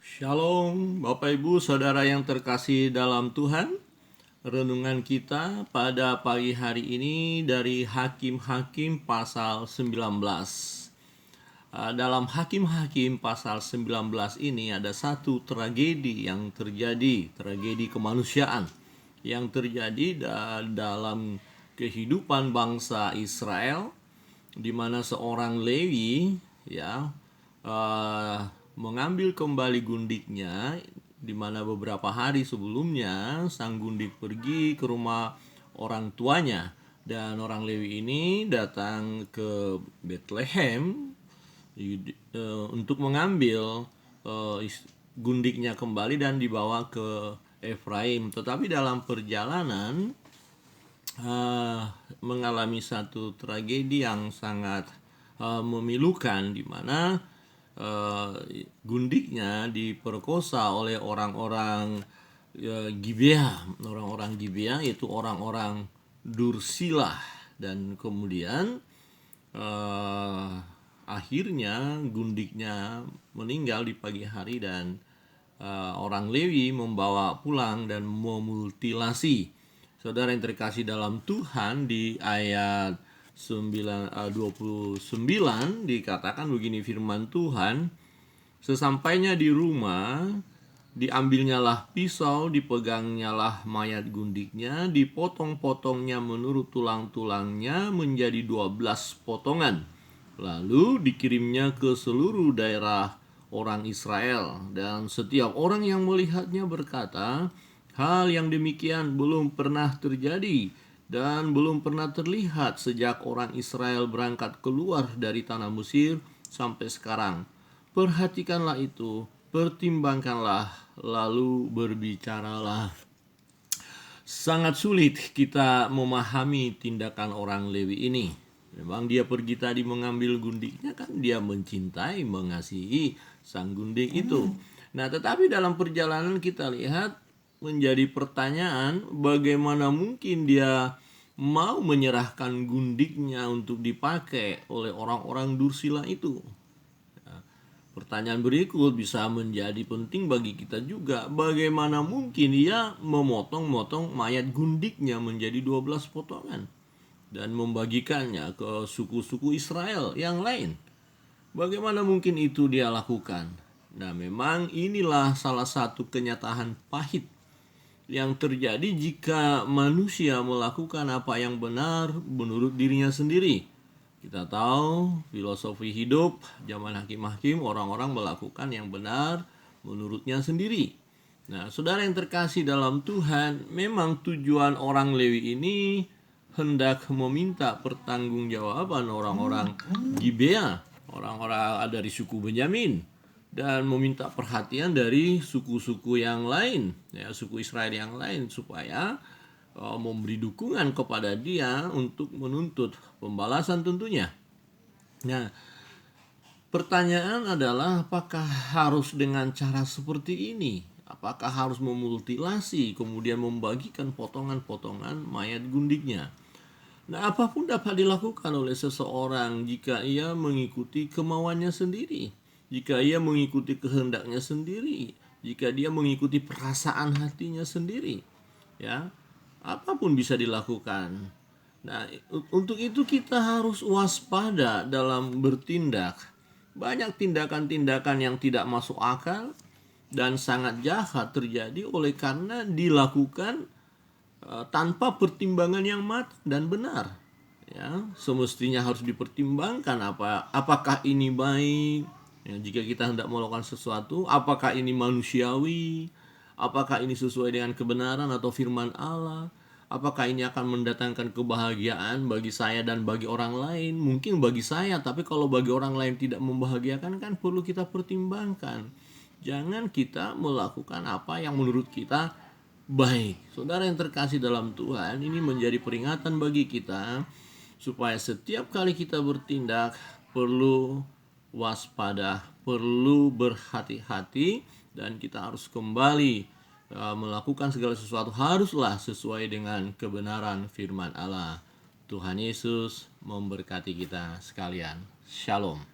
Shalom, Bapak Ibu, Saudara yang terkasih dalam Tuhan. Renungan kita pada pagi hari ini dari Hakim-Hakim pasal 19. Dalam Hakim-Hakim pasal 19 ini ada satu tragedi yang terjadi, tragedi kemanusiaan yang terjadi dalam kehidupan bangsa Israel, di mana seorang Lewi mengambil kembali gundiknya, di mana beberapa hari sebelumnya sang gundik pergi ke rumah orang tuanya, dan orang Lewi ini datang ke Bethlehem untuk mengambil gundiknya kembali dan dibawa ke Efraim. Tetapi dalam perjalanan mengalami satu tragedi yang sangat memilukan, di mana gundiknya diperkosa oleh orang-orang Gibea. Orang-orang Gibea itu orang-orang Dursilah, dan kemudian akhirnya gundiknya meninggal di pagi hari, dan orang Lewi membawa pulang dan memutilasi. Saudara yang terkasih dalam Tuhan, di ayat 29 dikatakan begini firman Tuhan, sesampainya di rumah, diambilnyalah pisau, dipegangnyalah mayat gundiknya, dipotong-potongnya menurut tulang-tulangnya menjadi 12 potongan. Lalu dikirimnya ke seluruh daerah orang Israel, dan setiap orang yang melihatnya berkata, hal yang demikian belum pernah terjadi dan belum pernah terlihat sejak orang Israel berangkat keluar dari tanah Mesir sampai sekarang. Perhatikanlah itu, pertimbangkanlah, lalu berbicaralah. Sangat sulit kita memahami tindakan orang Lewi ini. Memang dia pergi tadi mengambil gundiknya, kan dia mencintai, mengasihi sang gundik itu. Nah, tetapi dalam perjalanan kita lihat menjadi pertanyaan, bagaimana mungkin dia mau menyerahkan gundiknya untuk dipakai oleh orang-orang Dursila itu. Pertanyaan berikut bisa menjadi penting bagi kita juga. Bagaimana mungkin dia memotong-motong mayat gundiknya menjadi 12 potongan dan membagikannya ke suku-suku Israel yang lain? Bagaimana mungkin itu dia lakukan? Nah, memang inilah salah satu kenyataan pahit yang terjadi jika manusia melakukan apa yang benar menurut dirinya sendiri. Kita tahu filosofi hidup zaman hakim-hakim, orang-orang melakukan yang benar menurutnya sendiri. Nah, saudara yang terkasih dalam Tuhan, memang tujuan orang Lewi ini hendak meminta pertanggungjawaban orang-orang Gibea, orang-orang dari suku Benyamin, dan meminta perhatian dari suku-suku yang lain, suku Israel yang lain, supaya memberi dukungan kepada dia untuk menuntut pembalasan tentunya. Nah, pertanyaan adalah, apakah harus dengan cara seperti ini? Apakah harus memutilasi kemudian membagikan potongan-potongan mayat gundiknya? Nah, apapun dapat dilakukan oleh seseorang jika ia mengikuti kemauannya sendiri, jika ia mengikuti kehendaknya sendiri, jika dia mengikuti perasaan hatinya sendiri, apapun bisa dilakukan. Nah, untuk itu kita harus waspada dalam bertindak. Banyak tindakan-tindakan yang tidak masuk akal dan sangat jahat terjadi oleh karena dilakukan tanpa pertimbangan yang matang dan benar. Semestinya harus dipertimbangkan apakah ini baik. Jika kita hendak melakukan sesuatu, apakah ini manusiawi? Apakah ini sesuai dengan kebenaran atau firman Allah? Apakah ini akan mendatangkan kebahagiaan bagi saya dan bagi orang lain? Mungkin bagi saya, tapi kalau bagi orang lain tidak membahagiakan, kan perlu kita pertimbangkan. Jangan kita melakukan apa yang menurut kita baik. Saudara yang terkasih dalam Tuhan, ini menjadi peringatan bagi kita supaya setiap kali kita bertindak perlu waspada, perlu berhati-hati, dan kita harus kembali melakukan segala sesuatu haruslah sesuai dengan kebenaran firman Allah. Tuhan Yesus memberkati kita sekalian. Shalom.